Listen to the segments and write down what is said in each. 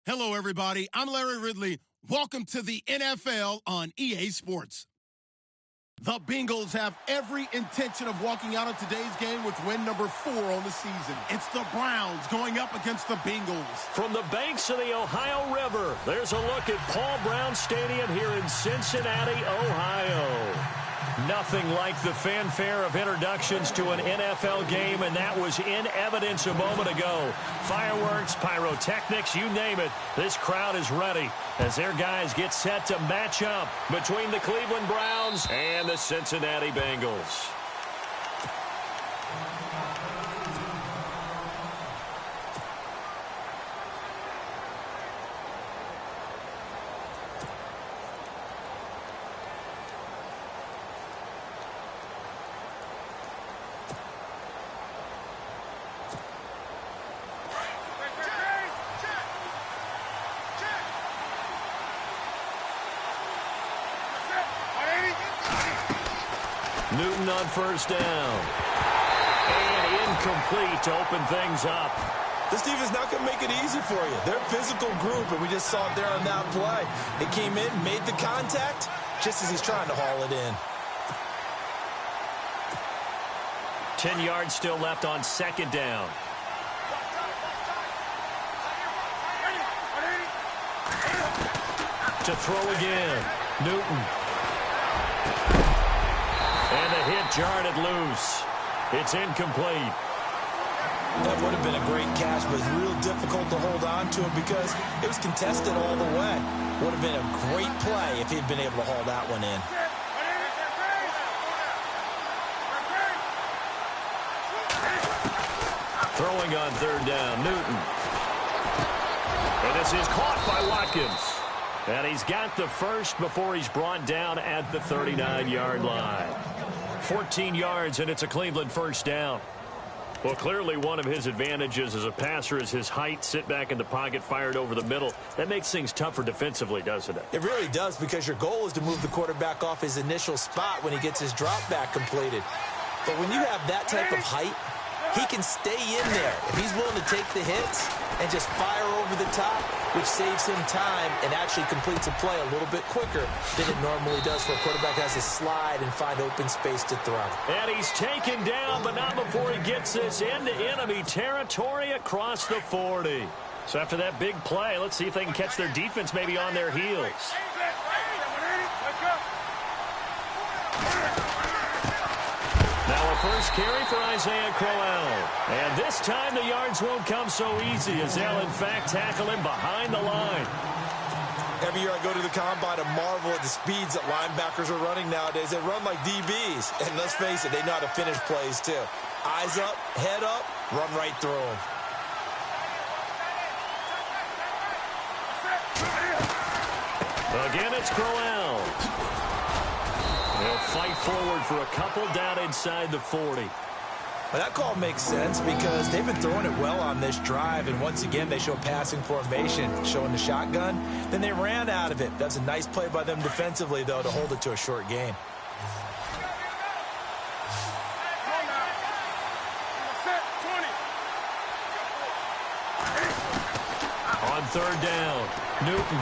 Hello, everybody. I'm Larry Ridley. Welcome to the NFL on EA Sports. The Bengals have every intention of walking out of today's game with win number 4 on the season. It's the Browns going up against the Bengals. From the banks of the Ohio River, there's a look at Paul Brown Stadium here in Cincinnati, Ohio. Nothing like the fanfare of introductions to an NFL game, and that was in evidence a moment ago. Fireworks, pyrotechnics, you name it. This crowd is ready as their guys get set to match up between the Cleveland Browns and the Cincinnati Bengals. Newton on first down. And incomplete to open things up. This defense is not going to make it easy for you. They're a physical group, and we just saw it there on that play. They came in, made the contact, just as he's trying to haul it in. 10 yards still left on second down. To throw again. Newton. And the hit jarred it loose. It's incomplete. That would have been a great catch, but it's real difficult to hold on to it because it was contested all the way. Would have been a great play if he'd been able to haul that one in. Throwing on third down, Newton. And this is caught by Watkins. And he's got the first before he's brought down at the 39-yard line. 14 yards, and it's a Cleveland first down. Well, clearly one of his advantages as a passer is his height. Sit back in the pocket, fired over the middle. That makes things tougher defensively, doesn't it? It really does, because your goal is to move the quarterback off his initial spot when he gets his drop back completed. But when you have that type of height, he can stay in there. If he's willing to take the hits and just fire over the top, which saves him time and actually completes a play a little bit quicker than it normally does for a quarterback has to slide and find open space to throw. And he's taken down, but not before he gets this into enemy territory across the 40. So after that big play, let's see if they can catch their defense maybe on their heels. Now a first carry for Isaiah Crowell. And this time the yards won't come so easy as they'll in fact tackle him behind the line. Every year I go to the combine and marvel at the speeds that linebackers are running nowadays. They run like DBs. And let's face it, they know how to finish plays too. Eyes up, head up, run right through them. Again, it's Crowell. They'll fight forward for a couple down inside the 40. Well, that call makes sense because they've been throwing it well on this drive, and once again they show passing formation, showing the shotgun. Then they ran out of it. That's a nice play by them defensively, though, to hold it to a short game. On third down, Newton.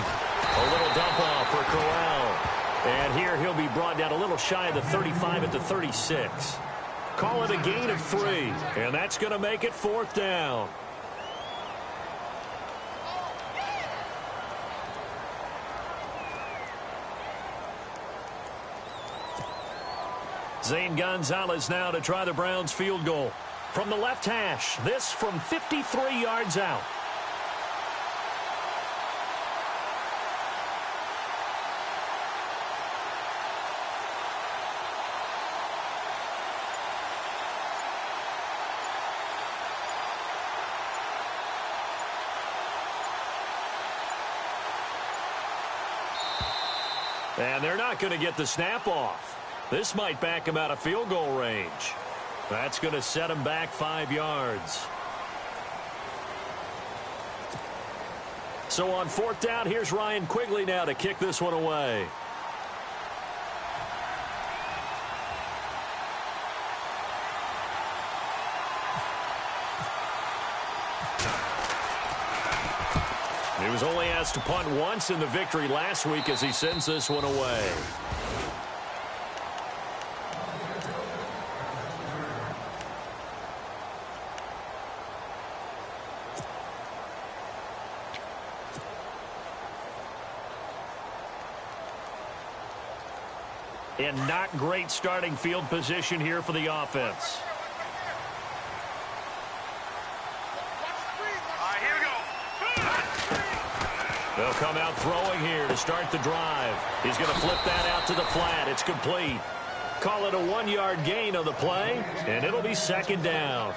A little dump off for Crowell. And here he'll be brought down a little shy of the 35 at the 36. Call it a gain of 3. And that's going to make it fourth down. Zane Gonzalez now to try the Browns field goal. From the left hash, this from 53 yards out. And they're not going to get the snap off. This might back him out of field goal range. That's going to set him back 5 yards. So on fourth down, here's Ryan Quigley now to kick this one away. He was only asked to punt once in the victory last week as he sends this one away. And not great starting field position here for the offense. They'll come out throwing here to start the drive. He's going to flip that out to the flat. It's complete. Call it a 1-yard gain on the play, and it'll be second down.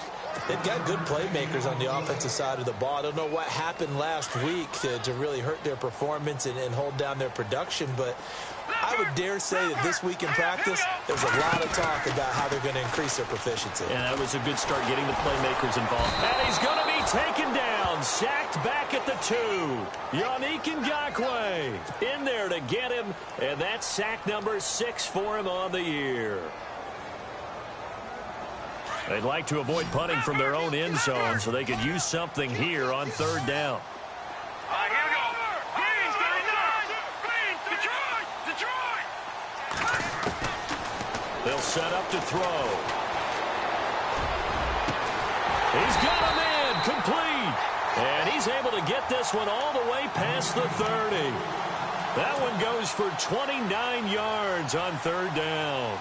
They've got good playmakers on the offensive side of the ball. I don't know what happened last week to really hurt their performance and hold down their production, but I would dare say that this week in practice, there's a lot of talk about how they're going to increase their proficiency. Yeah, that was a good start getting the playmakers involved. And he's going to be taken down, sacked back at the 2. Yannick Ngakoue in there to get him, and that's sack number 6 for him on the year. They'd like to avoid punting from their own end zone so they could use something here on third down. They'll set up to throw. He's got him in, complete. And he's able to get this one all the way past the 30. That one goes for 29 yards on third down.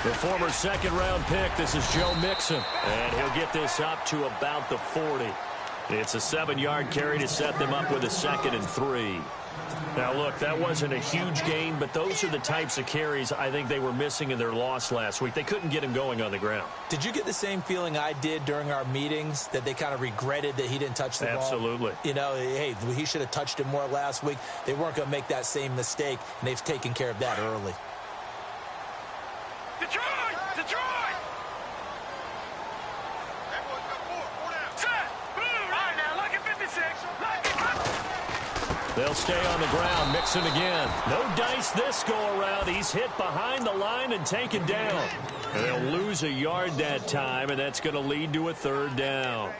The former second-round pick, this is Joe Mixon. And he'll get this up to about the 40. It's a 7-yard carry to set them up with a 2nd and 3. Now, look, that wasn't a huge gain, but those are the types of carries I think they were missing in their loss last week. They couldn't get him going on the ground. Did you get the same feeling I did during our meetings, that they kind of regretted that he didn't touch the ball? Absolutely. You know, hey, he should have touched it more last week. They weren't going to make that same mistake, and they've taken care of that early. Detroit! Detroit! They'll stay on the ground. Mixon again. No dice this go-around. He's hit behind the line and taken down. And they'll lose a yard that time, and that's going to lead to a third down.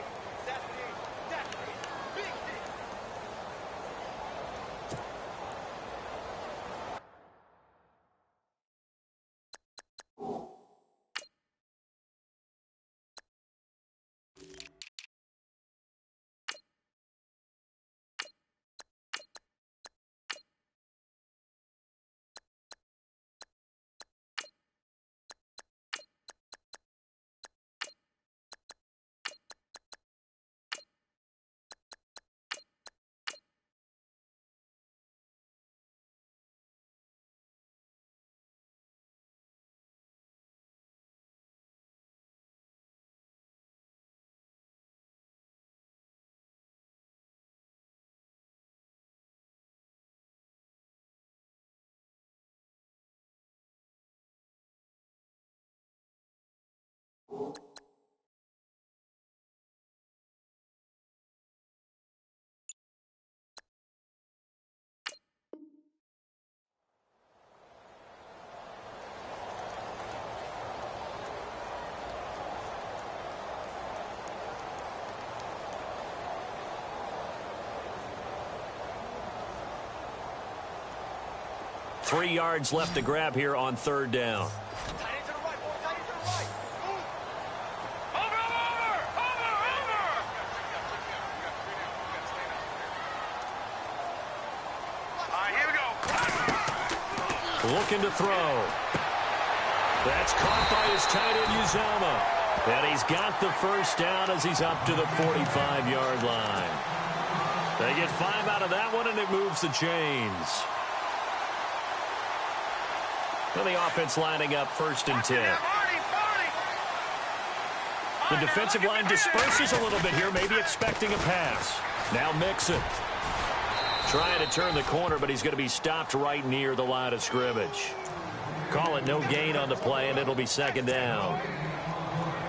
Three yards left to grab here on third down. Looking to throw. That's caught by his tight end, Uzomah. And he's got the first down as he's up to the 45-yard line. They get 5 out of that one, and it moves the chains. And the offense lining up 1st and 10. The defensive line disperses a little bit here, maybe expecting a pass. Now Mixon. Trying to turn the corner, but he's going to be stopped right near the line of scrimmage. Call it no gain on the play, and it'll be 2nd down.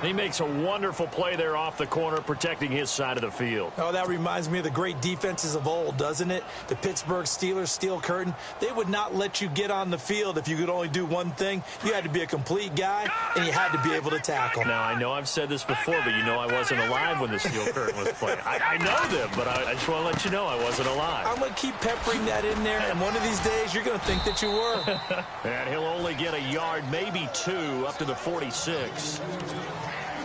He makes a wonderful play there off the corner, protecting his side of the field. Oh, that reminds me of the great defenses of old, doesn't it? The Pittsburgh Steelers steel curtain. They would not let you get on the field if you could only do one thing. You had to be a complete guy, and you had to be able to tackle. Now, I know I've said this before, but you know I wasn't alive when the steel curtain was playing. I know them, but I just want to let you know I wasn't alive. I'm going to keep peppering that in there, and one of these days you're going to think that you were. And he'll only get a yard, maybe two, up to the 46.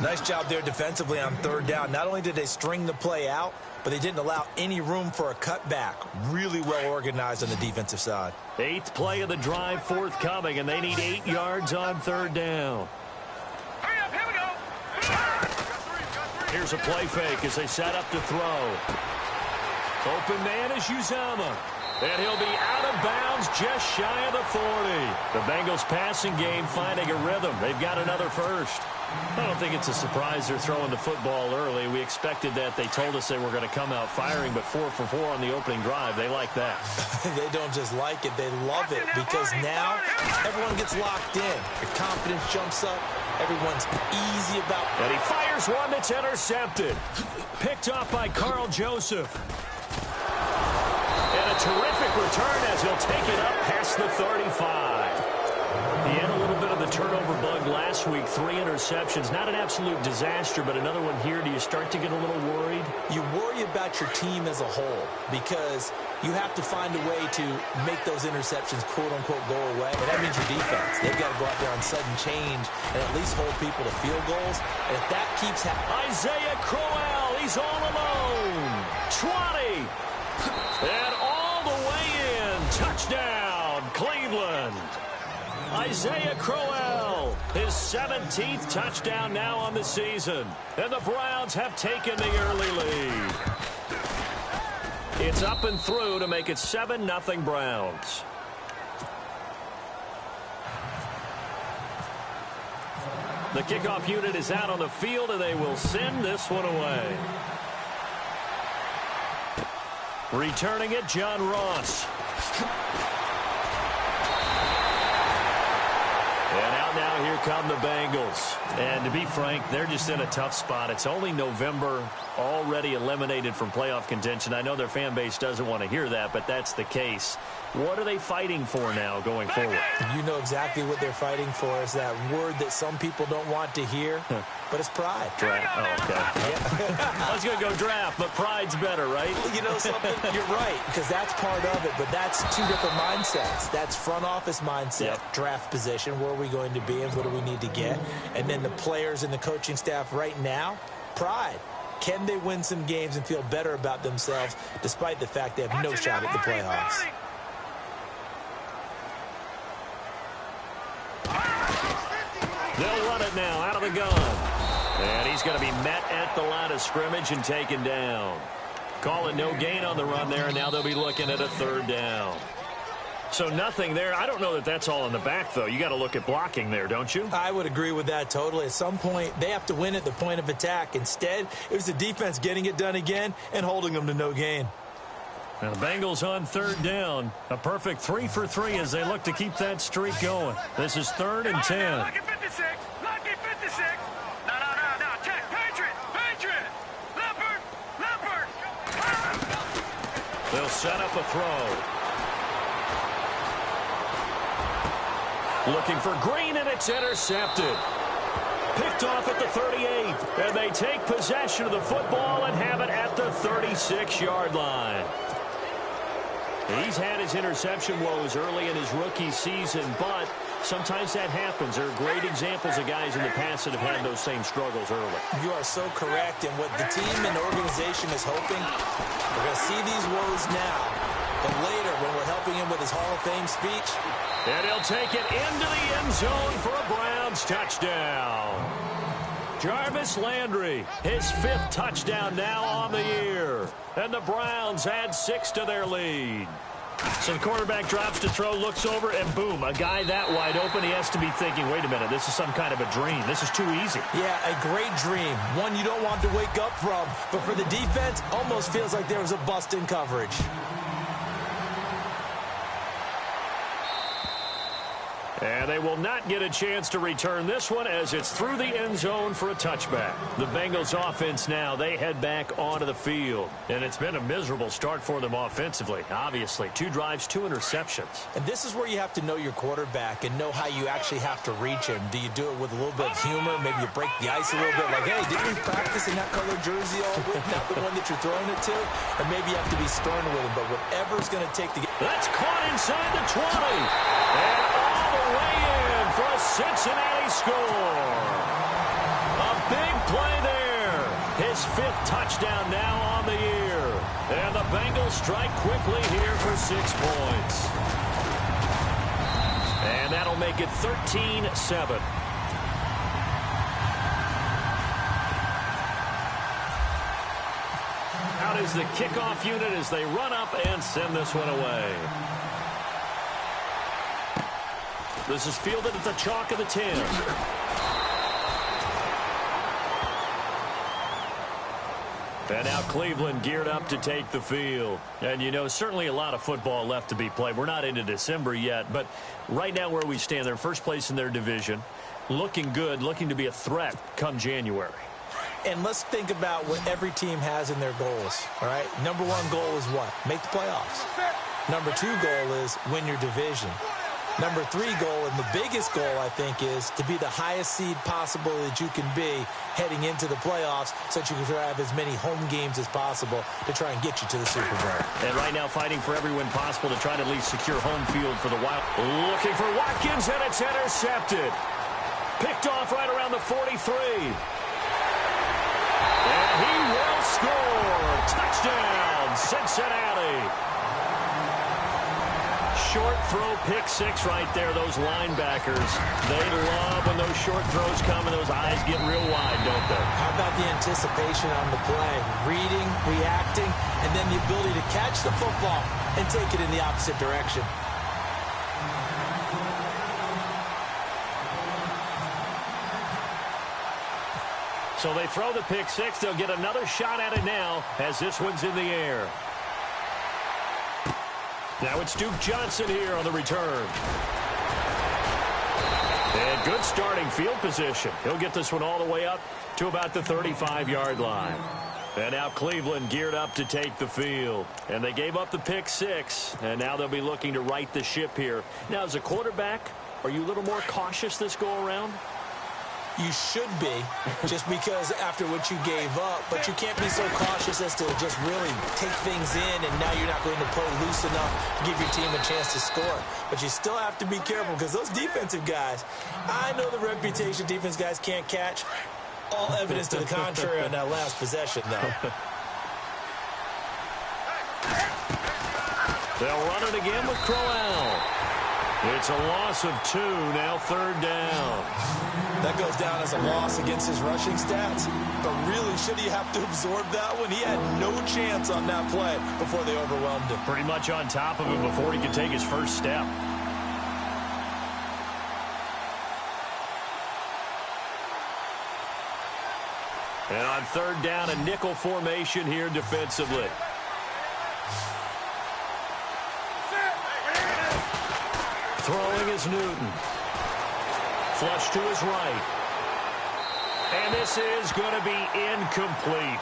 Nice job there defensively on third down. Not only did they string the play out, but they didn't allow any room for a cutback. Really well organized on the defensive side. 8th play of the drive forthcoming, and they need 8 yards on third down. Hurry up, here we go. Here's a play fake as they set up to throw. Open man is Uzama. And he'll be out of bounds just shy of the 40. The Bengals passing game finding a rhythm. They've got another first. I don't think it's a surprise they're throwing the football early. We expected that. They told us they were going to come out firing, but 4 for 4 on the opening drive. They like that. They don't just like it, they love it, because now everyone gets locked in. Your confidence jumps up. Everyone's easy about it. And he fires one that's intercepted. Picked off by Carl Joseph. And a terrific return as he'll take it up past the 35. He had a little bit of the turnover bug last week, 3 interceptions. Not an absolute disaster, but another one here. Do you start to get a little worried? You worry about your team as a whole because you have to find a way to make those interceptions, quote-unquote, go away. And that means your defense. They've got to go out there on sudden change and at least hold people to field goals. And if that keeps happening... Isaiah Crowell, he's all alone. 20. And all the way in. Touchdown, Cleveland. Isaiah Crowell, his 17th touchdown now on the season. And the Browns have taken the early lead. It's up and through to make it 7-0 Browns. The kickoff unit is out on the field, and they will send this one away. Returning it, John Ross. And out now, here come the Bengals. And to be frank, they're just in a tough spot. It's only November, already eliminated from playoff contention. I know their fan base doesn't want to hear that, but that's the case. What are they fighting for now going forward? You know exactly what they're fighting for. Is that word that some people don't want to hear, but it's pride. Draft. Oh, okay. I was going to go draft, but pride's better, right? Well, you know something? You're right, because that's part of it, but that's 2 different mindsets. That's front office mindset, draft position, where are we going to be and what do we need to get? And then the players and the coaching staff right now, pride. Can they win some games and feel better about themselves despite the fact they have no shot at the playoffs? They'll run it now out of the gun. And he's going to be met at the line of scrimmage and taken down. Call it no gain on the run there, and now they'll be looking at a 3rd down. So nothing there. I don't know that that's all in the back, though. You got to look at blocking there, don't you? I would agree with that totally. At some point, they have to win at the point of attack. Instead, it was the defense getting it done again and holding them to no gain. Now the Bengals on 3rd down. A perfect 3 for 3 as they look to keep that streak going. This is 3rd and 10. Lucky 56. Lucky 56. No. Check. Patriot. Leopard. They'll set up a throw. Looking for Green, and it's intercepted. Picked off at the 38. And they take possession of the football and have it at the 36-yard line. He's had his interception woes early in his rookie season, but sometimes that happens. There are great examples of guys in the past that have had those same struggles early. You are so correct, and what the team and the organization is hoping, we're going to see these woes now, but later when we're helping him with his Hall of Fame speech. And he'll take it into the end zone for a Browns touchdown. Jarvis Landry, his 5th touchdown now on the year. And the Browns add 6 to their lead. So the quarterback drops to throw, looks over, and boom, a guy that wide open, he has to be thinking, wait a minute, this is some kind of a dream. This is too easy. Yeah, a great dream. One you don't want to wake up from. But for the defense, almost feels like there was a bust in coverage. And they will not get a chance to return this one as it's through the end zone for a touchback. The Bengals offense now, they head back onto the field. And it's been a miserable start for them offensively, obviously. 2 drives, 2 interceptions. And this is where you have to know your quarterback and know how you actually have to reach him. Do you do it with a little bit of humor? Maybe you break the ice a little bit like, hey, didn't we practice in that color jersey all week? Not the one that you're throwing it to? Or maybe you have to be stern with him. But whatever's going to take to get... That's caught inside the 20. And all the way in for a Cincinnati score. A big play there. His 5th touchdown now on the year. And the Bengals strike quickly here for 6 points. And that'll make it 13-7. Out is the kickoff unit as they run up and send this one away. This is fielded at the chalk of the 10. And now Cleveland geared up to take the field. And, you know, certainly a lot of football left to be played. We're not into December yet, but right now where we stand, they're first place in their division. Looking good, looking to be a threat come January. And let's think about what every team has in their goals, all right? Number 1 goal is what? Make the playoffs. Number 2 goal is win your division. Number 3 goal, and the biggest goal, I think, is to be the highest seed possible that you can be heading into the playoffs so that you can have as many home games as possible to try and get you to the Super Bowl. And right now fighting for every win possible to try to at least secure home field for the Wild. Looking for Watkins, and it's intercepted. Picked off right around the 43. And he will score. Touchdown, Cincinnati. Short throw, pick 6 right there. Those linebackers, they love when those short throws come and those eyes get real wide, don't they? How about the anticipation on the play? Reading, reacting, and then the ability to catch the football and take it in the opposite direction. So they throw the pick 6. They'll get another shot at it now as this one's in the air. Now it's Duke Johnson here on the return. And good starting field position. He'll get this one all the way up to about the 35-yard line. And now Cleveland geared up to take the field. And they gave up the pick 6. And now they'll be looking to right the ship here. Now, as a quarterback, are you a little more cautious this go-around? You should be, just because after what you gave up, but you can't be so cautious as to just really take things in, and now you're not going to play loose enough to give your team a chance to score. But you still have to be careful, because those defensive guys, I know the reputation defense guys can't catch. All evidence to the contrary on that last possession, though. They'll run it again with Crowell. It's a loss of 2, now 3rd down. That goes down as a loss against his rushing stats. But really, should he have to absorb that one? He had no chance on that play before they overwhelmed him. Pretty much on top of him before he could take his first step. And on 3rd down, a nickel formation here defensively. Throwing is Newton. Flush to his right. And this is going to be incomplete.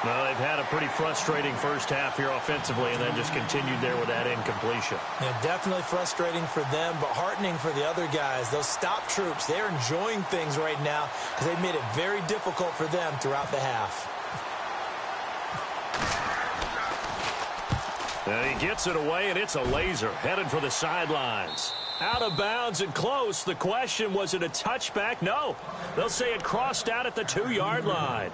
Well, they've had a pretty frustrating first half here offensively, and then just continued there with that incompletion. Yeah, definitely frustrating for them, but heartening for the other guys. Those stop troops, they're enjoying things right now because they've made it very difficult for them throughout the half. And he gets it away, and it's a laser headed for the sidelines. Out of bounds and close. The question, was it a touchback? No. They'll say it crossed out at the 2-yard line.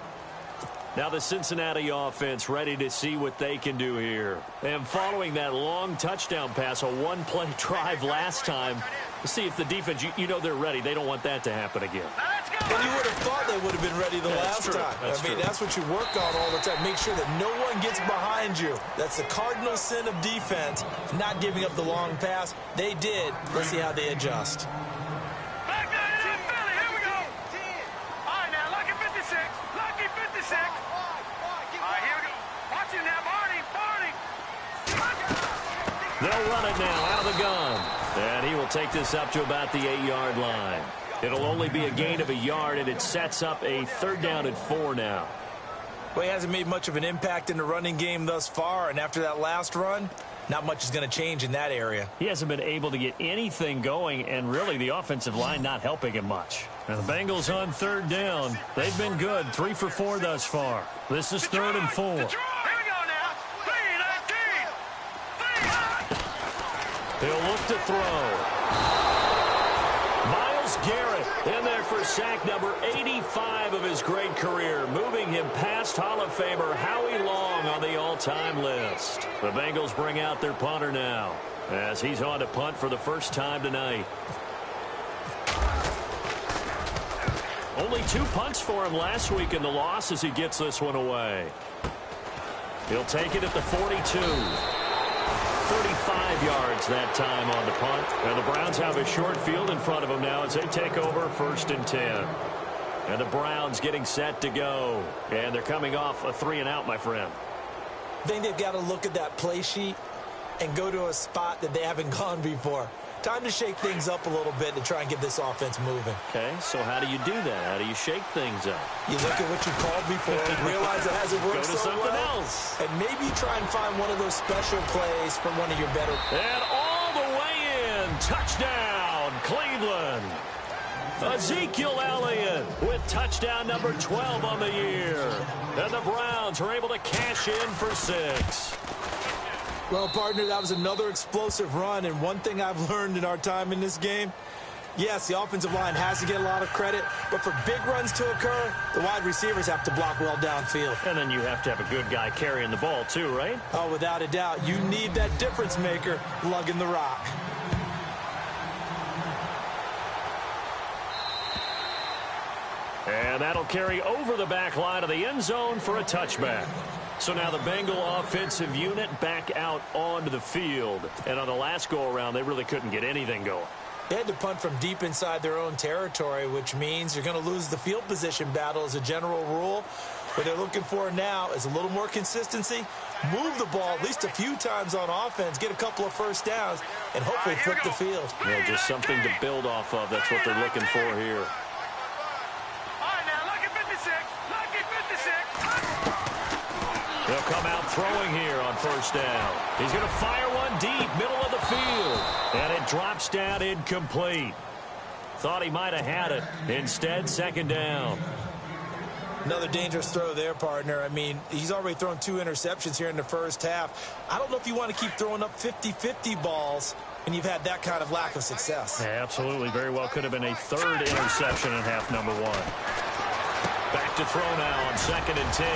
Now the Cincinnati offense ready to see what they can do here. And following that long touchdown pass, a one-play drive last time, to see if the defense, you know they're ready. They don't want that to happen again. And you would have thought they would have been ready the last time. That's what you work on all the time. Make sure that no one gets behind you. That's the cardinal sin of defense, not giving up the long pass. They did. Let's see how they adjust. Back down to Philly. Here we go. All right, now, lucky 56. Lucky 56. All right, here we go. Watch him now, Barney. They'll run it now out of the gun. And he will take this up to about the 8-yard line. It'll only be a gain of a yard, and it sets up a 3rd down and 4 now. Well, he hasn't made much of an impact in the running game thus far, and after that last run, not much is going to change in that area. He hasn't been able to get anything going, and really the offensive line not helping him much. Now the Bengals on 3rd down. They've been good, 3 for 4 thus far. This is 3rd and 4. Here we go now. 3-19. He'll look to throw. Myles Garrett in there for sack number 85 of his great career, moving him past Hall of Famer Howie Long on the all-time list. The Bengals bring out their punter now as he's on to punt for the first time tonight. Only 2 punts for him last week in the loss as he gets this one away. He'll take it at the 42. 35 yards that time on the punt. And the Browns have a short field in front of them now as they take over 1st and 10. And the Browns getting set to go. And they're coming off a 3-and-out, my friend. I think they've got to look at that play sheet and go to a spot that they haven't gone before. Time to shake things up a little bit to try and get this offense moving. Okay, so how do you do that? How do you shake things up? You look at what you called before and realize it hasn't worked Go to so something well. else. And maybe try and find one of those special plays from one of your better. And all the way in. Touchdown, Cleveland. Ezekiel Elliott with touchdown number 12 on the year. And the Browns are able to cash in for 6. Well, partner, that was another explosive run, and one thing I've learned in our time in this game, yes, the offensive line has to get a lot of credit, but for big runs to occur, the wide receivers have to block well downfield. And then you have to have a good guy carrying the ball too, right? Oh, without a doubt. You need that difference maker lugging the rock. And that'll carry over the back line of the end zone for a touchback. So now the Bengal offensive unit back out onto the field. And on the last go-around, they really couldn't get anything going. They had to punt from deep inside their own territory, which means you're going to lose the field position battle as a general rule. What they're looking for now is a little more consistency, move the ball at least a few times on offense, get a couple of first downs, and hopefully flip the field. Yeah, just something to build off of. That's what they're looking for here. He'll come out throwing here on 1st down. He's going to fire one deep, middle of the field. And it drops down incomplete. Thought he might have had it. Instead, 2nd down. Another dangerous throw there, partner. I mean, he's already thrown 2 interceptions here in the first half. I don't know if you want to keep throwing up 50-50 balls and you've had that kind of lack of success. Yeah, absolutely. Very well could have been a 3rd interception in half number 1. Back to throw now on 2nd and 10.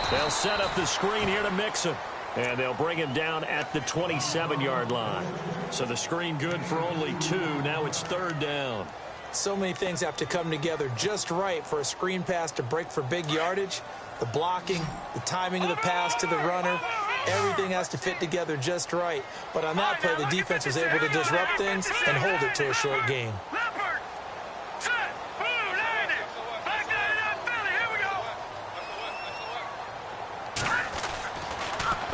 They'll set up the screen here to mix him. And they'll bring him down at the 27-yard line. So the screen good for only 2. Now it's 3rd down. So many things have to come together just right for a screen pass to break for big yardage. The blocking, the timing of the pass to the runner, everything has to fit together just right. But on that play, the defense was able to disrupt things and hold it to a short gain.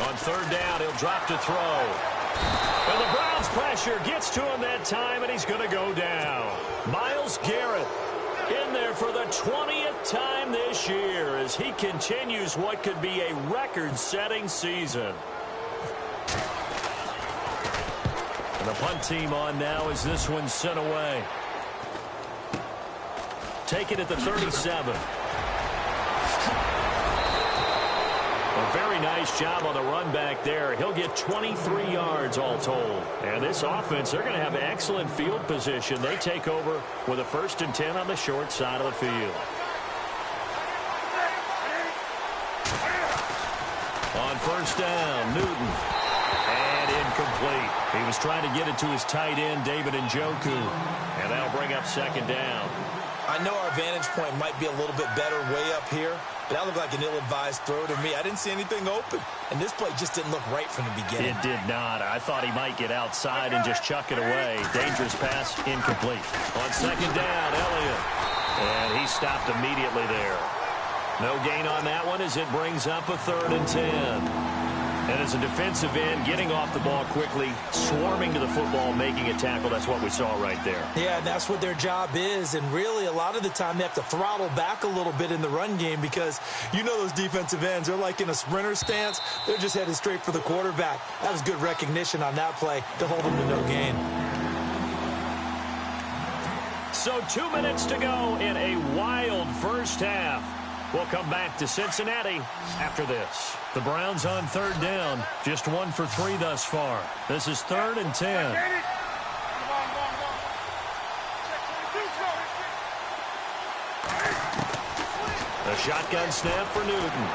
On 3rd down, he'll drop to throw. And the Browns pressure gets to him that time, and he's going to go down. Myles Garrett in there for the 20th time this year as he continues what could be a record-setting season. And the punt team on now as this one's sent away. Take it at the 37. A very nice job on the run back there. He'll get 23 yards all told. And this offense, they're going to have excellent field position. They take over with a 1st and 10 on the short side of the field. On 1st down, Newton. And incomplete. He was trying to get it to his tight end, David Njoku. And that'll bring up 2nd down. I know our vantage point might be a little bit better way up here, but that looked like an ill-advised throw to me. I didn't see anything open, and this play just didn't look right from the beginning. It did not. I thought he might get outside and just chuck it away. Dangerous pass, incomplete. On 2nd down, Elliott. And he stopped immediately there. No gain on that one as it brings up a 3rd and 10. And as a defensive end, getting off the ball quickly, swarming to the football, making a tackle, that's what we saw right there. Yeah, and that's what their job is. And really, a lot of the time, they have to throttle back a little bit in the run game because you know those defensive ends, they're like in a sprinter stance. They're just headed straight for the quarterback. That was good recognition on that play to hold them to no gain. So 2 minutes to go in a wild first half. We'll come back to Cincinnati after this. The Browns on third down, just 1 for 3 thus far. This is 3rd and 10. A shotgun snap for Newton.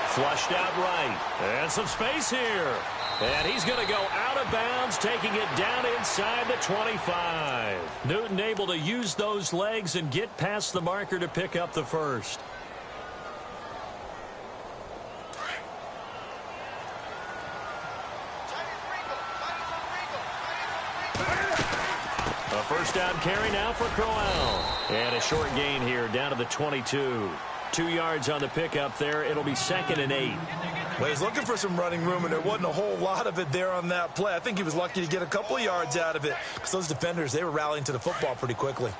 Flushed out right. And some space here. And he's going to go out of bounds, taking it down inside the 25. Newton able to use those legs and get past the marker to pick up the first. A first down carry now for Crowell. And a short gain here down to the 22. 2 yards on the pickup there. It'll be 2nd and 8. Well, he's looking for some running room, and there wasn't a whole lot of it there on that play. I think he was lucky to get a couple of yards out of it because those defenders, they were rallying to the football pretty quickly.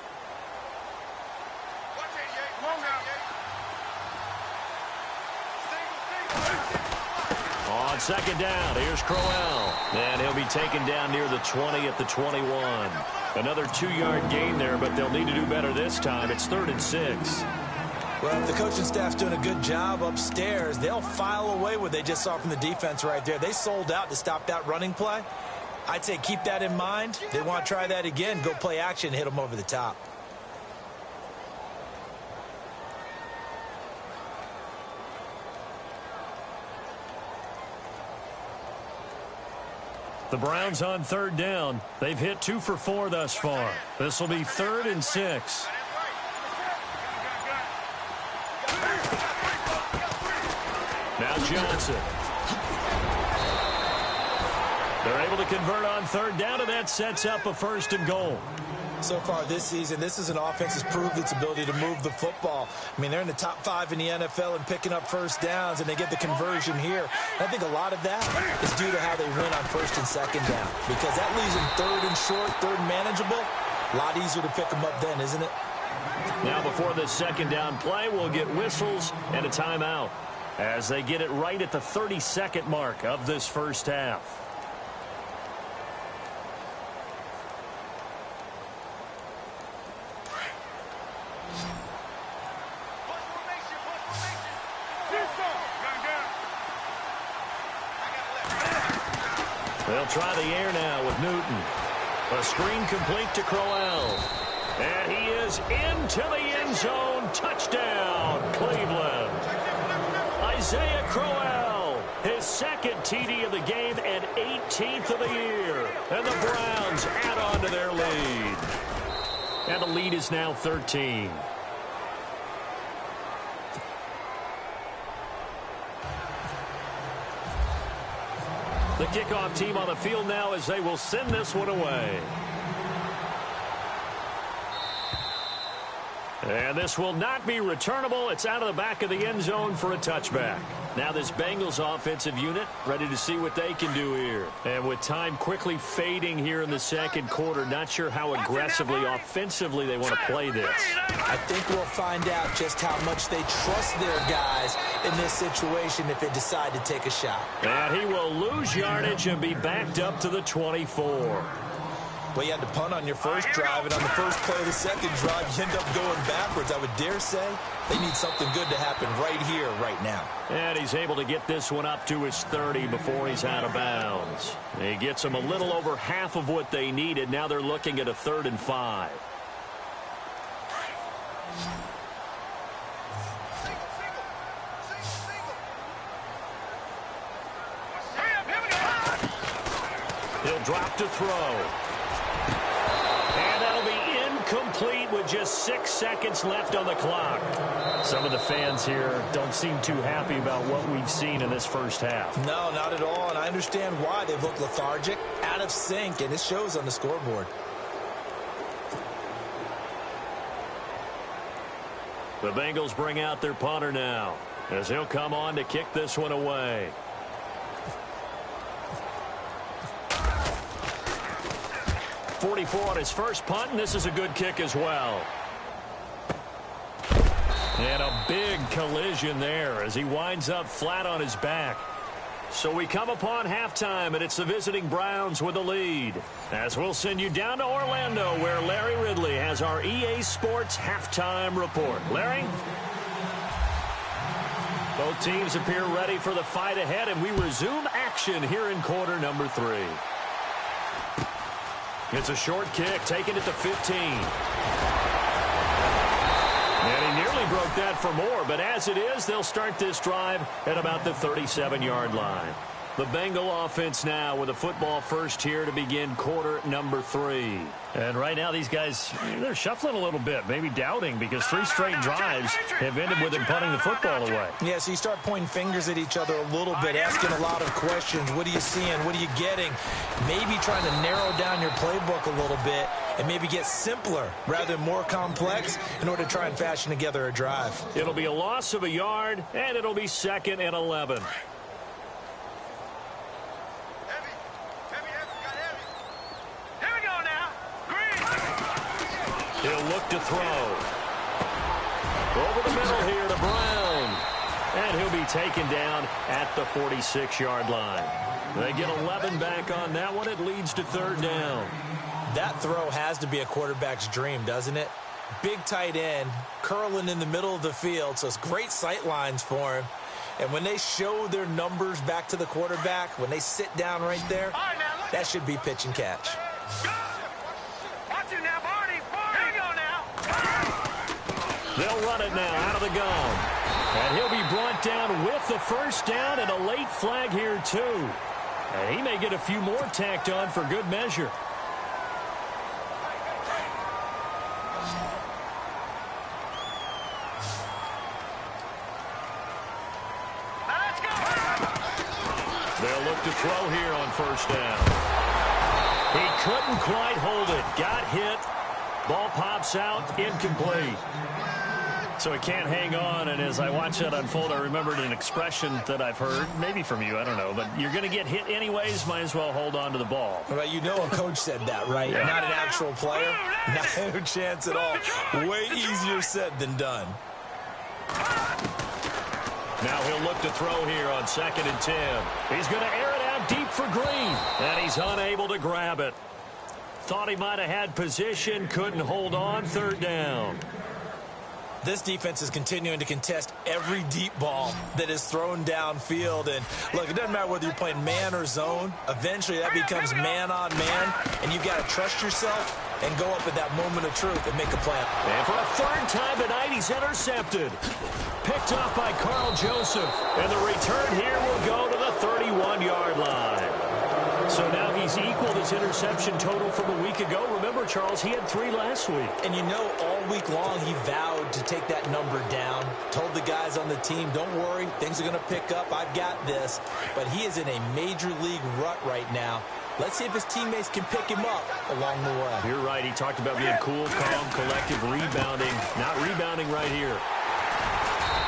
On second down, here's Crowell. And he'll be taken down near the 20 at the 21. Another 2-yard gain there, but they'll need to do better this time. It's 3rd and 6. Well, if the coaching staff's doing a good job upstairs, they'll file away what they just saw from the defense right there. They sold out to stop that running play. I'd say keep that in mind. They want to try that again. Go play action, hit them over the top. The Browns on third down. They've hit 2 for 4 thus far. This will be 3rd and 6. Now Johnson. They're able to convert on third down, and that sets up a 1st and goal. So far this season, this is an offense that's proved its ability to move the football. I mean, they're in the top 5 in the NFL and picking up first downs, and they get the conversion here. And I think a lot of that is due to how they win on 1st and 2nd down, because that leaves them 3rd and short, 3rd and manageable. A lot easier to pick them up then, isn't it? Now before this 2nd down play, we'll get whistles and a timeout as they get it right at the 32nd mark of this first half. They'll try the air now with Newton. A screen complete to Crowell. And he is into the end zone. Touchdown, Cleveland. Isaiah Crowell, his 2nd TD of the game and 18th of the year. And the Browns add on to their lead. And the lead is now 13. The kickoff team on the field now as they will send this one away. And this will not be returnable. It's out of the back of the end zone for a touchback. Now this Bengals offensive unit ready to see what they can do here. And with time quickly fading here in the 2nd quarter, not sure how aggressively, offensively they want to play this. I think we'll find out just how much they trust their guys in this situation if they decide to take a shot. And he will lose yardage and be backed up to the 24. Well, you had to punt on your first drive, and on the first play of the 2nd drive, you end up going backwards. I would dare say they need something good to happen right here, right now. And he's able to get this one up to his 30 before he's out of bounds. He gets them a little over half of what they needed. Now they're looking at a 3rd and 5. He'll drop to throw. And that'll be incomplete with just 6 seconds left on the clock. Some of the fans here don't seem too happy about what we've seen in this first half. No, not at all, and I understand why. They've looked lethargic, out of sync, and it shows on the scoreboard. The Bengals bring out their punter now as he'll come on to kick this one away. 44 on his first punt, and this is a good kick as well. And a big collision there as he winds up flat on his back. So we come upon halftime, and it's the visiting Browns with the lead. As we'll send you down to Orlando, where Larry Ridley has our EA Sports halftime report. Larry? Both teams appear ready for the fight ahead, and we resume action here in quarter number 3. It's a short kick, taken at the 15. And he nearly broke that for more, but as it is, they'll start this drive at about the 37-yard line. The Bengal offense now with a football first here to begin quarter number 3. And right now these guys, they're shuffling a little bit, maybe doubting, because 3 straight drives have ended with them punting the football away. Yeah, so you start pointing fingers at each other a little bit, asking a lot of questions. What are you seeing? What are you getting? Maybe trying to narrow down your playbook a little bit and maybe get simpler rather than more complex in order to try and fashion together a drive. It'll be a loss of a yard, and it'll be 2nd and 11. He'll look to throw. Over the middle here to Brown. And he'll be taken down at the 46-yard line. They get 11 back on that one. It leads to 3rd down. That throw has to be a quarterback's dream, doesn't it? Big tight end, curling in the middle of the field, so it's great sight lines for him. And when they show their numbers back to the quarterback, when they sit down right there, that should be pitch and catch. They'll run it now out of the gun. And he'll be brought down with the first down and a late flag here, too. And he may get a few more tacked on for good measure. They'll look to throw here on first down. He couldn't quite hold it. Got hit. Ball pops out. Incomplete. So he can't hang on, and as I watch that unfold, I remembered an expression that I've heard, maybe from you, I don't know, but you're going to get hit anyways, might as well hold on to the ball. Well, you know a coach said that, right? Yeah. Not an actual player. No chance at all. Way easier said than done. Now he'll look to throw here on 2nd and 10. He's going to air it out deep for Green, and he's unable to grab it. Thought he might have had position, couldn't hold on, 3rd down. This defense is continuing to contest every deep ball that is thrown downfield. And, look, it doesn't matter whether you're playing man or zone. Eventually, that becomes man on man, and you've got to trust yourself and go up at that moment of truth and make a play. And for a 3rd time tonight, he's intercepted. Picked off by Carl Joseph. And the return here will go to the 31-yard line. So now he's equaled his interception total from a week ago. Remember, Charles, he had 3 last week. And you know, all week long he vowed to take that number down. Told the guys on the team, don't worry, things are going to pick up. I've got this. But he is in a major league rut right now. Let's see if his teammates can pick him up along the way. You're right. He talked about being cool, calm, collective, rebounding. Not rebounding right here.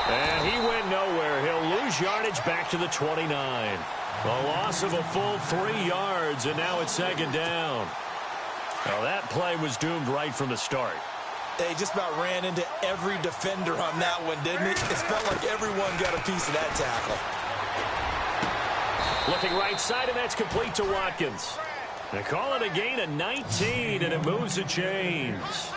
And he went nowhere. He'll lose yardage back to the 29. A loss of a full 3 yards, and now it's 2nd down. Well, that play was doomed right from the start. They just about ran into every defender on that one, didn't it? It felt like everyone got a piece of that tackle. Looking right side, and that's complete to Watkins. They call it a gain of 19, and it moves the chains.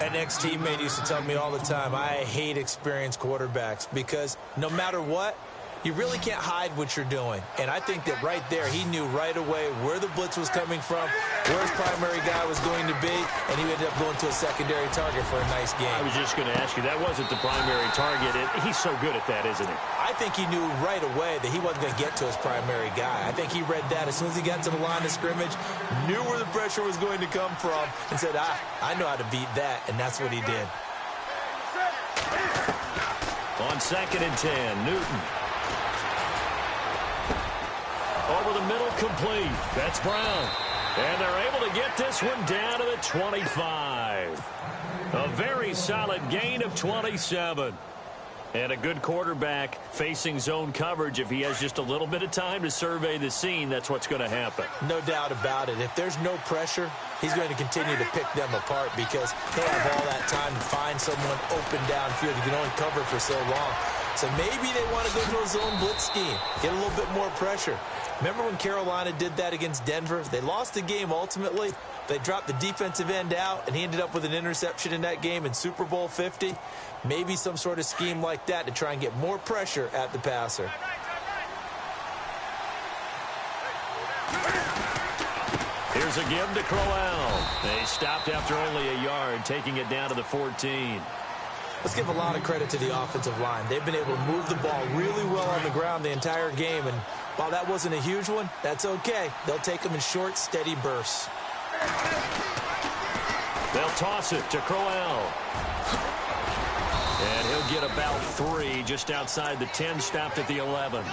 An ex-teammate used to tell me all the time, I hate experienced quarterbacks because no matter what, you really can't hide what you're doing. And I think that right there, he knew right away where the blitz was coming from, where his primary guy was going to be, and he ended up going to a secondary target for a nice game. I was just going to ask you, that wasn't the primary target. He's so good at that, isn't he? I think he knew right away that he wasn't going to get to his primary guy. I think he read that as soon as he got to the line of scrimmage, knew where the pressure was going to come from, and said, I know how to beat that, and that's what he did. On 2nd and 10, Newton. Over the middle, complete. That's Brown. And they're able to get this one down to the 25. A very solid gain of 27. And a good quarterback facing zone coverage, if he has just a little bit of time to survey the scene, that's what's going to happen. No doubt about it. If there's no pressure, he's going to continue to pick them apart because he'll have all that time to find someone open downfield. He can only cover for so long. So maybe they want to go to a zone blitz scheme, get a little bit more pressure. Remember when Carolina did that against Denver? They lost the game ultimately. They dropped the defensive end out, and he ended up with an interception in that game in Super Bowl 50. Maybe some sort of scheme like that to try and get more pressure at the passer. Here's a give to Crowell. They stopped after only a yard, taking it down to the 14. Let's give a lot of credit to the offensive line. They've been able to move the ball really well on the ground the entire game, and while that wasn't a huge one, that's okay. They'll take them in short, steady bursts. They'll toss it to Crowell. And he'll get about 3 just outside the 10, stopped at the 11.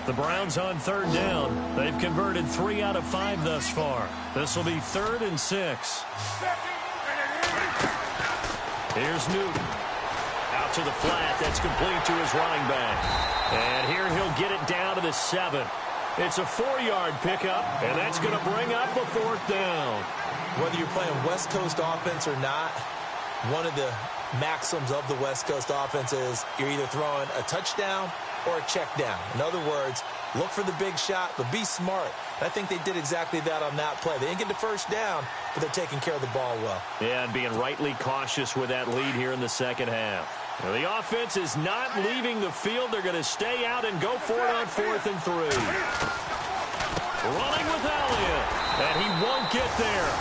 The Browns on 3rd down. They've converted 3 out of 5 thus far. This will be 3rd and 6. Here's Newton. Out to the flat. That's complete to his running back. And here he'll get it down to the 7. It's a 4-yard pickup, and that's going to bring up a 4th down. Whether you're playing West Coast offense or not, one of the maxims of the West Coast offense is you're either throwing a touchdown or a check down. In other words, look for the big shot, but be smart. I think they did exactly that on that play. They didn't get the first down, but they're taking care of the ball well. Yeah, and being rightly cautious with that lead here in the second half. Now, the offense is not leaving the field. They're going to stay out and go for it on 4th and 3. Running with Elliott, and he won't get there.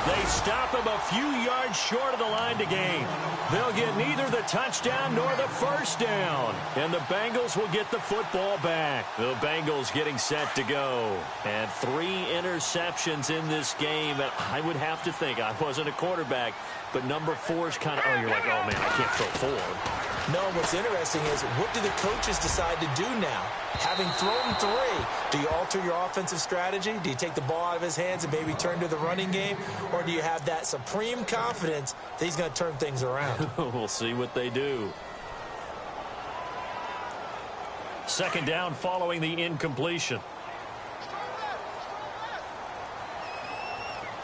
They stop him a few yards short of the line to gain. They'll get neither the touchdown nor the first down. And the Bengals will get the football back. The Bengals getting set to go. And 3 interceptions in this game. And I would have to think, I wasn't a quarterback, but number 4 is kind of, oh, you're like, oh, man, I can't throw 4. No, what's interesting is what do the coaches decide to do now? Having thrown 3, do you alter your offensive strategy? Do you take the ball out of his hands and maybe turn to the running game? Or do you have that supreme confidence that he's going to turn things around? We'll see what they do. 2nd down following the incompletion.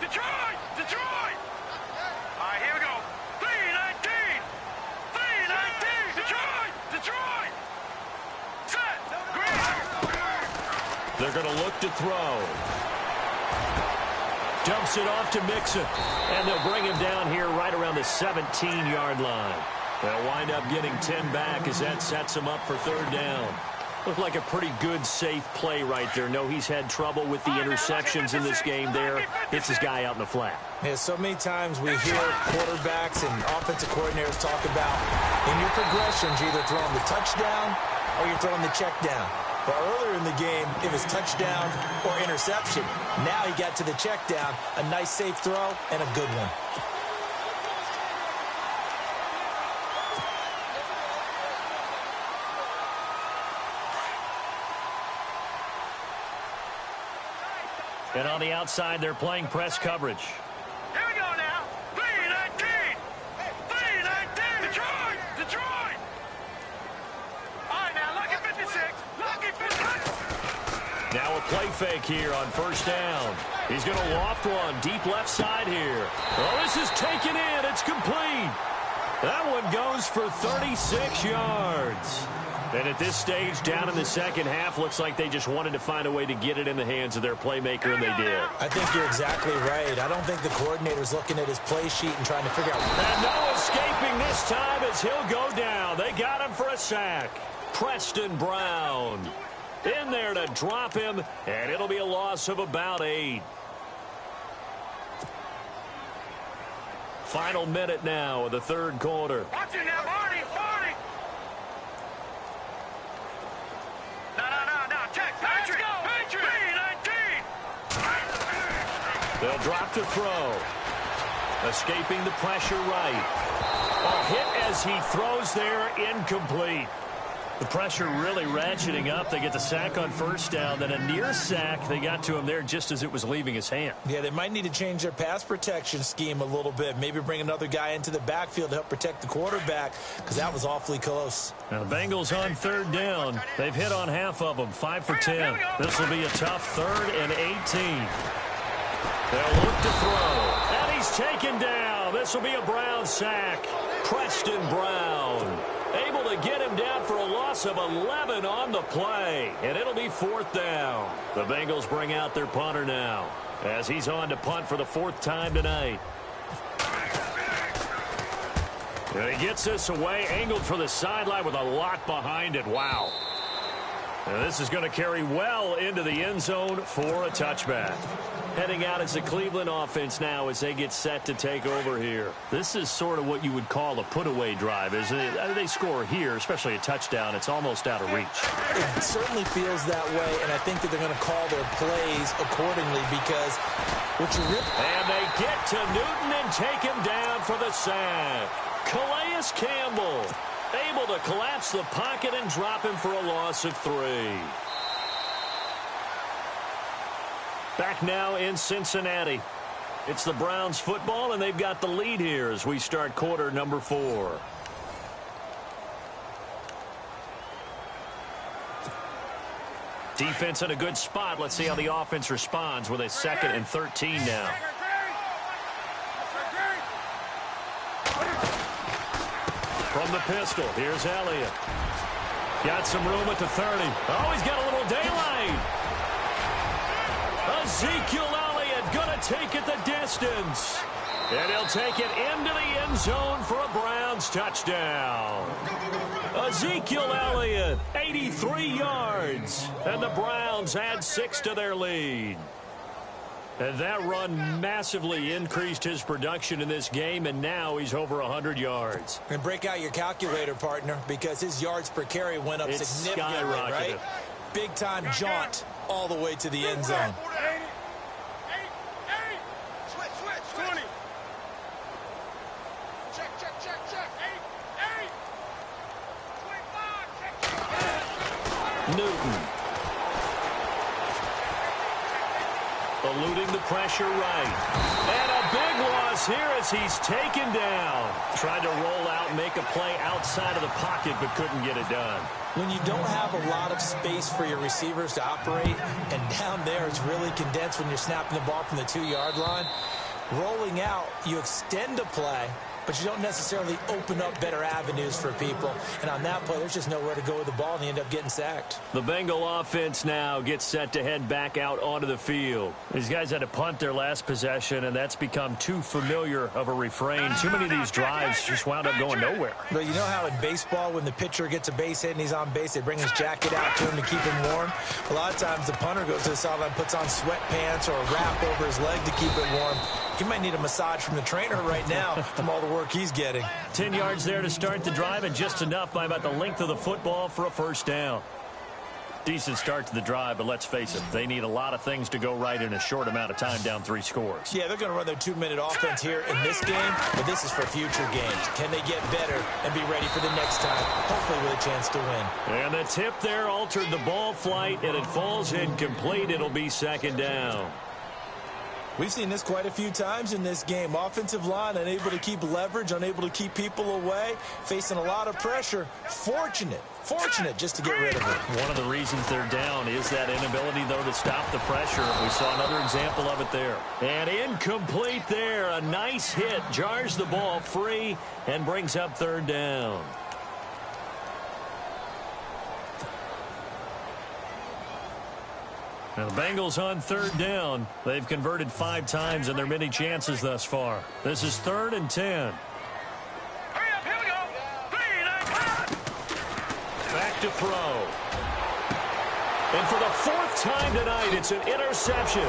Detroit! Detroit! All right, here we go. 3-19! 3-19! Detroit! Detroit! Set! Green! They're going to look to throw. Dumps it off to Mixon. And they'll bring him down here right around the 17-yard line. They'll wind up getting 10 back as that sets him up for 3rd down. Looked like a pretty good, safe play right there. No, he's had trouble with the interceptions in this game there. Hits his guy out in the flat. Yeah, so many times we hear quarterbacks and offensive coordinators talk about in your progressions, you're either throwing the touchdown or you're throwing the check down. But earlier in the game, it was touchdown or interception. Now he got to the check down, a nice safe throw, and a good one. And on the outside, they're playing press coverage. Here we go now. 3-19! 3-19! Detroit! Detroit! All right, now, lucky 56. Lucky 56. Now a play fake here on 1st down. He's going to loft one deep left side here. Oh, this is taken in. It's complete. That one goes for 36 yards. And at this stage, down in the second half, looks like they just wanted to find a way to get it in the hands of their playmaker, and they did. I think you're exactly right. I don't think the coordinator's looking at his play sheet and trying to figure out. And no escaping this time as he'll go down. They got him for a sack. Preston Brown in there to drop him, and it'll be a loss of about 8. Final minute now of the 3rd quarter. Watch it now, Barney! Barney! No. Check. Patrick! Patrick! 3-19! They'll drop to throw. Escaping the pressure right. A hit as he throws there, incomplete. The pressure really ratcheting up. They get the sack on first down, then a near sack. They got to him there just as it was leaving his hand. Yeah, they might need to change their pass protection scheme a little bit. Maybe bring another guy into the backfield to help protect the quarterback, because that was awfully close. Now the Bengals on third down. They've hit on half of them, 5 for 10. This will be a tough 3rd and 18. They'll look to throw, and he's taken down. This will be a Brown sack. Preston Brown able to get him down for a loss of 11 on the play, and it'll be 4th down. The Bengals bring out their punter now as he's on to punt for the 4th time tonight. And he gets this away, angled for the sideline with a lot behind it. Wow. And this is going to carry well into the end zone for a touchback. Heading out is the Cleveland offense now as they get set to take over here. This is sort of what you would call a put-away drive, isn't it? They score here, especially a touchdown. It's almost out of reach. It certainly feels that way, and I think that they're going to call their plays accordingly because what you rip... And they get to Newton and take him down for the sack. Calais Campbell able to collapse the pocket and drop him for a loss of 3. Back now in Cincinnati. It's the Browns football, and they've got the lead here as we start quarter number 4. Defense in a good spot. Let's see how the offense responds with a 2nd and 13 now. From the pistol, here's Elliott. Got some room at the 30. Oh, he's got a little daylight. Ezekiel Elliott going to take it the distance. And he'll take it into the end zone for a Browns touchdown. Ezekiel Elliott, 83 yards. And the Browns add 6 to their lead. And that run massively increased his production in this game, and now he's over 100 yards. And break out your calculator, partner, because his yards per carry went up significantly, right? Big-time jaunt all the way to the end zone. Newton. Eluding the pressure right. And a big loss here as he's taken down. Tried to roll out and make a play outside of the pocket, but couldn't get it done. When you don't have a lot of space for your receivers to operate, and down there it's really condensed when you're snapping the ball from the 2-yard line, rolling out, you extend a play, but you don't necessarily open up better avenues for people. And on that play, there's just nowhere to go with the ball, and they end up getting sacked. The Bengal offense now gets set to head back out onto the field. These guys had to punt their last possession, and that's become too familiar of a refrain. Too many of these drives just wound up going nowhere. But you know how in baseball, when the pitcher gets a base hit and he's on base, they bring his jacket out to him to keep him warm? A lot of times the punter goes to the sideline, puts on sweatpants or a wrap over his leg to keep it warm. He might need a massage from the trainer right now from all the work he's getting. 10 yards there to start the drive, and just enough by about the length of the football for a first down. Decent start to the drive, but let's face it, they need a lot of things to go right in a short amount of time, down 3 scores. Yeah, they're going to run their 2-minute offense here in this game, but this is for future games. Can they get better and be ready for the next time, hopefully with a chance to win? And the tip there altered the ball flight, and it falls incomplete. It'll be 2nd down. We've seen this quite a few times in this game. Offensive line unable to keep leverage, unable to keep people away, facing a lot of pressure. Fortunate just to get rid of it. One of the reasons they're down is that inability, though, to stop the pressure. We saw another example of it there. And incomplete there. A nice hit. Jars the ball free and brings up 3rd down. Now the Bengals on 3rd down. They've converted 5 times in their many chances thus far. This is 3rd and 10. Hurry up, here we go. 3, 9, Back to throw. And for the 4th time tonight, it's an interception.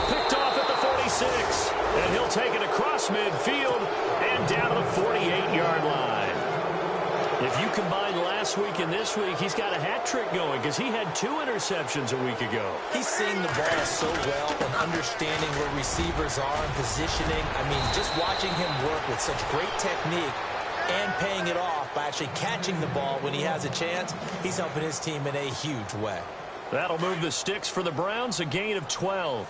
Picked off at the 46. And he'll take it across midfield and down to the 48-yard line. If you combine last week and this week, he's got a hat trick going because he had 2 interceptions a week ago. He's seeing the ball so well and understanding where receivers are and positioning. I mean, just watching him work with such great technique, and paying it off by actually catching the ball when he has a chance. He's helping his team in a huge way. That'll move the sticks for the Browns, a gain of 12.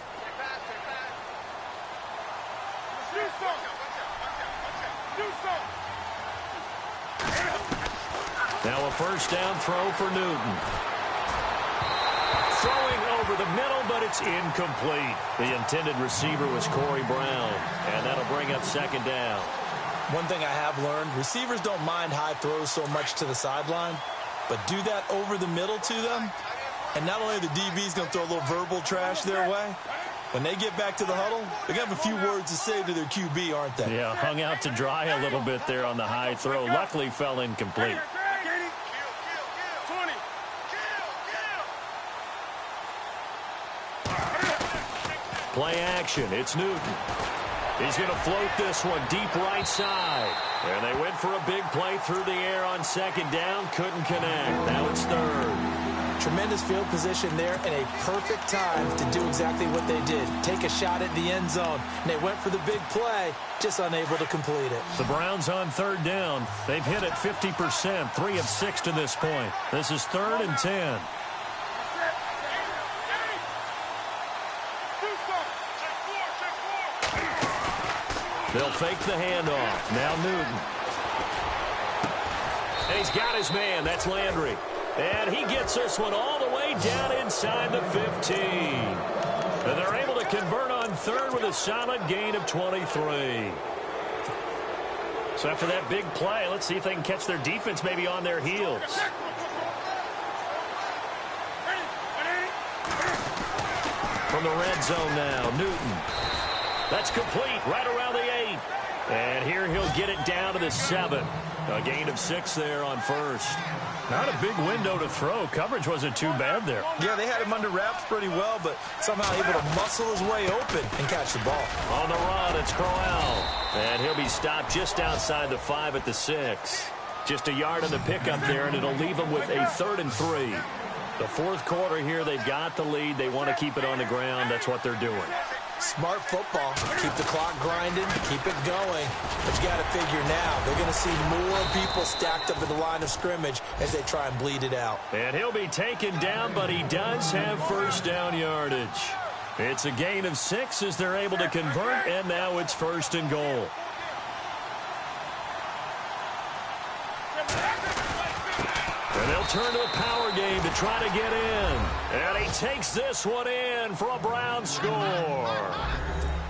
Now a first down throw for Newton. Throwing over the middle, but it's incomplete. The intended receiver was Corey Brown, and that'll bring up second down. One thing I have learned, receivers don't mind high throws so much to the sideline, but do that over the middle to them, and not only are the DBs going to throw a little verbal trash their way, when they get back to the huddle, they're going to have a few words to say to their QB, aren't they? Yeah, hung out to dry a little bit there on the high throw. Luckily fell incomplete. Play action. It's Newton. He's going to float this one deep right side. And they went for a big play through the air on second down. Couldn't connect. Now it's third. Tremendous field position there and a perfect time to do exactly what they did. Take a shot at the end zone. And they went for the big play, just unable to complete it. The Browns on third down. They've hit it 50%, 3 of 6 to this point. This is 3rd and 10. They'll fake the handoff. Now Newton. And he's got his man. That's Landry. And he gets this one all the way down inside the 15. And they're able to convert on third with a solid gain of 23. So after that big play, let's see if they can catch their defense maybe on their heels. From the red zone now, Newton. That's complete right around the 8. And here he'll get it down to the 7. A gain of 6 there on first. Not a big window to throw. Coverage wasn't too bad there. Yeah, they had him under wraps pretty well, but somehow able to muscle his way open and catch the ball. On the run, it's Crowell. And he'll be stopped just outside the 5 at the 6. Just a yard on the pickup there, and it'll leave them with a 3rd and 3. The fourth quarter here, they've got the lead. They want to keep it on the ground. That's what they're doing. Smart football. Keep the clock grinding, keep it going. But you got to figure now, they're going to see more people stacked up at the line of scrimmage as they try and bleed it out. And he'll be taken down, but he does have first down yardage. It's a gain of 6 as they're able to convert, and now it's 1st and goal. And they'll turn to a power game to try to get in. And he takes this one in for a Brown score.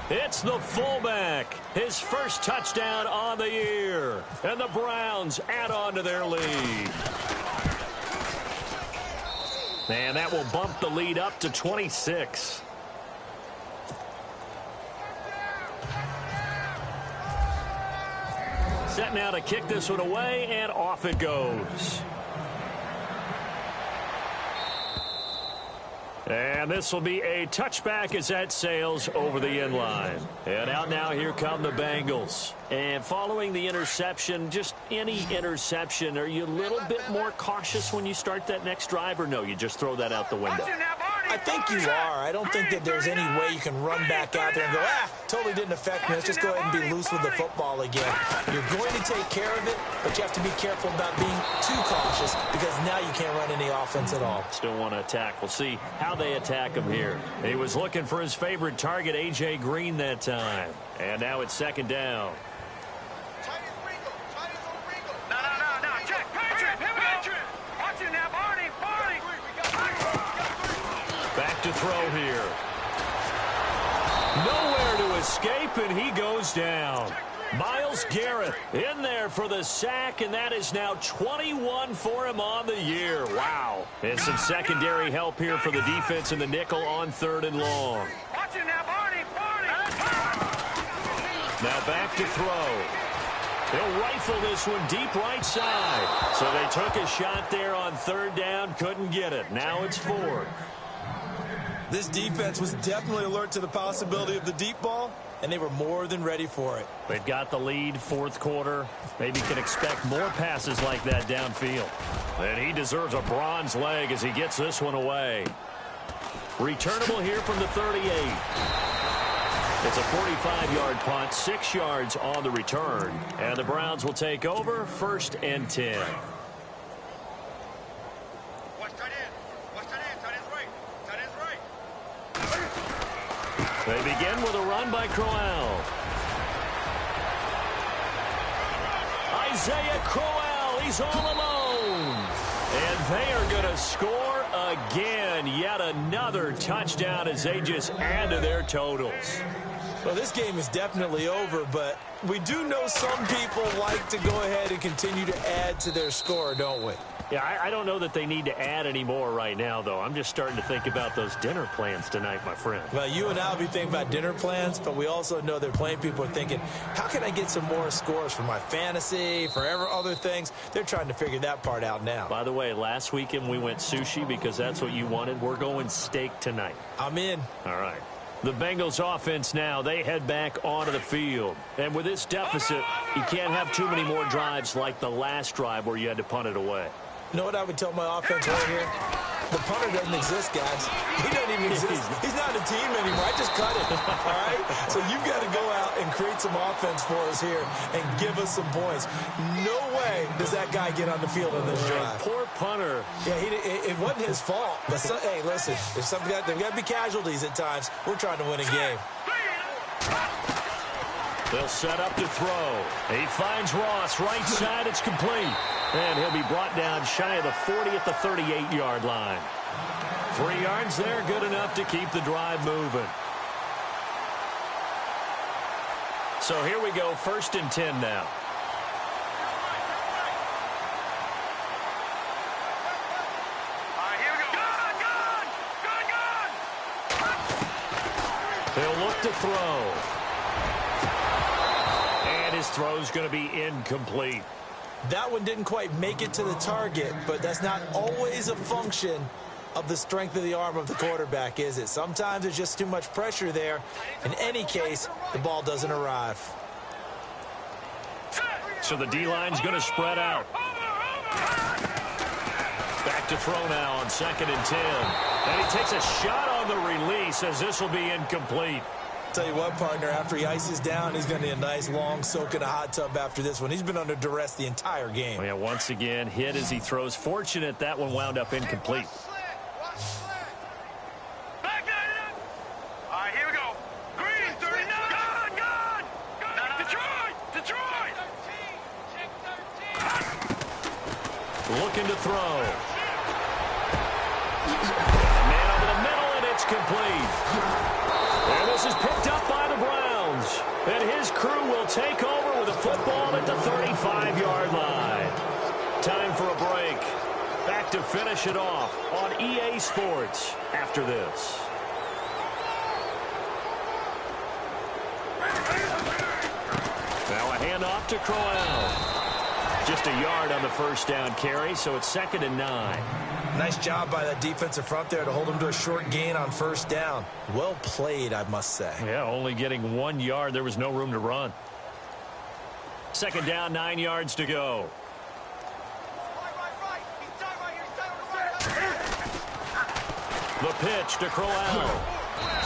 It's the fullback. His first touchdown on the year. And the Browns add on to their lead. And that will bump the lead up to 26. Set now to kick this one away, and off it goes. And this will be a touchback as that sails over the end line. And out now, here come the Bengals. And following the interception, just any interception, are you a little bit more cautious when you start that next drive, or no, you just throw that out the window? I think you are. I don't think that there's any way you can run back out there and go, totally didn't affect me. Let's just go ahead and be loose with the football again. You're going to take care of it, but you have to be careful about being too cautious because now you can't run any offense at all. Still want to attack. We'll see how they attack him here. He was looking for his favorite target, A.J. Green, that time. And now it's 2nd down. No. Check. Patrick. Here we go. Watch it now, Barney. Back to throw here. Nowhere to escape, and he goes down. Myles Garrett in there for the sack, and that is now 21 for him on the year. Wow. And some secondary help here for the defense in the nickel on 3rd and long. Watch it now, Barney. Now back to throw. He'll rifle this one deep right side. So they took a shot there on 3rd down, couldn't get it. Now it's 4th. This defense was definitely alert to the possibility of the deep ball, and they were more than ready for it. They've got the lead, 4th quarter. Maybe can expect more passes like that downfield. And he deserves a bronze leg as he gets this one away. Returnable here from the 38. It's a 45-yard punt, 6 yards on the return. And the Browns will take over, 1st and 10. Watch tight end. Watch tight end. Tight end's right. Tight end's right. They begin with a run by Crowell. Isaiah Crowell, he's all alone. And they are going to score again. Yet another touchdown as they just add to their totals. Well, this game is definitely over, but we do know some people like to go ahead and continue to add to their score, don't we? Yeah, I don't know that they need to add any more right now, though. I'm just starting to think about those dinner plans tonight, my friend. Well, you and I will be thinking about dinner plans, but we also know that plenty of people are thinking, how can I get some more scores for my fantasy, for other things? They're trying to figure that part out now. By the way, last weekend we went sushi because that's what you wanted. We're going steak tonight. I'm in. All right. The Bengals offense now, they head back onto the field. And with this deficit, you can't have too many more drives like the last drive where you had to punt it away. You know what I would tell my offense right here? The punter doesn't exist, guys. He doesn't even exist. He's not a team anymore. I just cut it, all right? So you've got to go out and create some offense for us here and give us some points. No way does that guy get on the field on this drive. Poor punter. Yeah, it wasn't his fault. But hey, listen, there's got to be casualties at times. We're trying to win a game. They'll set up to throw. He finds Ross, right side, it's complete. And he'll be brought down shy of the 40 at the 38-yard line. 3 yards there, good enough to keep the drive moving. So here we go, 1st and 10 now. Here we go. Gun! He'll look to throw. And his throw's going to be incomplete. That one didn't quite make it to the target, but that's not always a function of the strength of the arm of the quarterback, is it? Sometimes there's just too much pressure there. In any case, the ball doesn't arrive. So the D-line's going to spread out. Back to throw now on 2nd and 10. And he takes a shot on the release as this will be incomplete. Tell you what, partner, after he ices down, he's going to need a nice long soak in a hot tub after this one. He's been under duress the entire game. Well, yeah, once again, hit as he throws. Fortunate that one wound up incomplete. Back there! All right, here we go. Green, 39. Gun! Detroit! Looking to throw. Man over the middle, and it's complete. And this is picked up by the Browns. And his crew will take over with a football at the 35-yard line. Time for a break. Back to finish it off on EA Sports after this. Now a handoff to Crowell. Just a yard on the first down carry, so it's 2nd and 9. Nice job by that defensive front there to hold him to a short gain on first down. Well played, I must say. Yeah, only getting 1 yard. There was no room to run. 2nd down, 9 yards to go. The pitch to Crowell.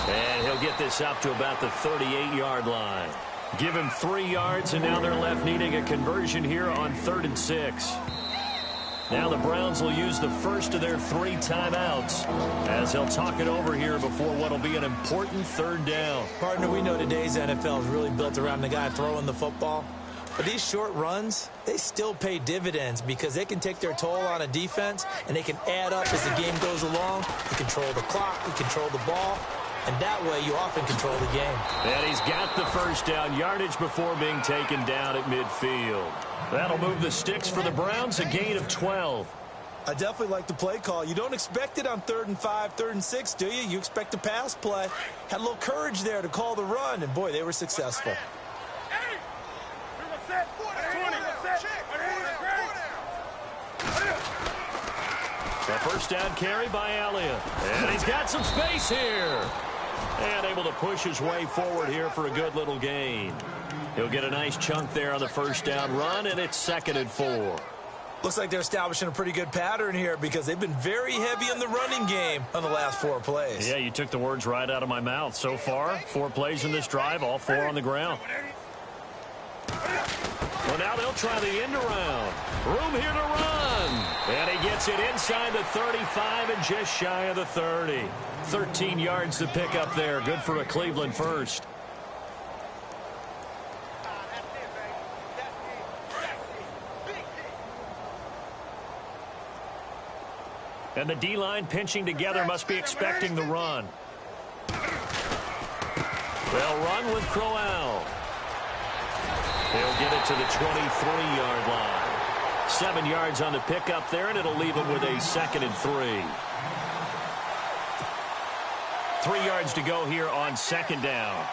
And he'll get this up to about the 38-yard line. Give him 3 yards, and now they're left needing a conversion here on 3rd and 6. Now the Browns will use the first of their 3 timeouts as they'll talk it over here before what will be an important 3rd down. Partner, we know today's NFL is really built around the guy throwing the football. But these short runs, they still pay dividends because they can take their toll on a defense, and they can add up as the game goes along. You control the clock, you control the ball, and that way you often control the game. And he's got the first down, yardage before being taken down at midfield. That'll move the sticks for the Browns, a gain of 12. I definitely like the play call. You don't expect it on 3rd and 5, 3rd and 6, do you? You expect a pass play. Had a little courage there to call the run, and boy, they were successful. The first down carry by Elliott. And he's got some space here. And able to push his way forward here for a good little gain. He'll get a nice chunk there on the first down run, and it's 2nd and 4. Looks like they're establishing a pretty good pattern here because they've been very heavy in the running game on the last 4 plays. Yeah, you took the words right out of my mouth. So far, 4 plays in this drive, all 4 on the ground. Well, now they'll try the end around. Room here to run. And he gets it inside the 35 and just shy of the 30. 13 yards to pick up there. Good for a Cleveland first. And the D-line pinching together must be expecting the run. They'll run with Crowell. He'll get it to the 23-yard line. 7 yards on the pickup there, and it'll leave him with a 2nd and 3. 3 yards to go here on 2nd down.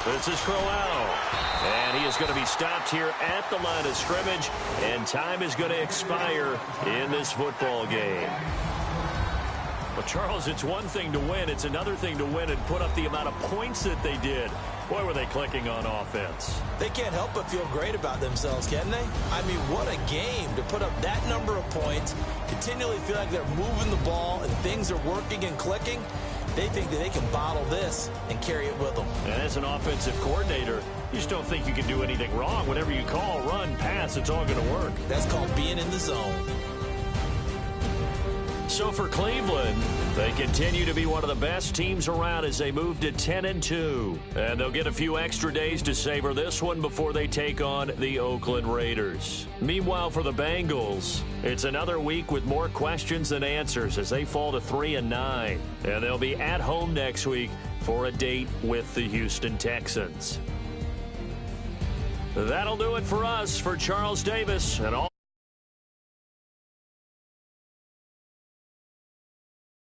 This is Crowell. And he is going to be stopped here at the line of scrimmage, and time is going to expire in this football game. Well, Charles, it's one thing to win. It's another thing to win and put up the amount of points that they did. Boy, were they clicking on offense. They can't help but feel great about themselves, can they? I mean, what a game to put up that number of points, continually feel like they're moving the ball and things are working and clicking. They think that they can bottle this and carry it with them. And as an offensive coordinator, you just don't think you can do anything wrong. Whatever you call, run, pass, it's all going to work. That's called being in the zone. So for Cleveland, they continue to be one of the best teams around as they move to 10-2. And they'll get a few extra days to savor this one before they take on the Oakland Raiders. Meanwhile, for the Bengals, it's another week with more questions than answers as they fall to 3-9. And they'll be at home next week for a date with the Houston Texans. That'll do it for us. For Charles Davis and all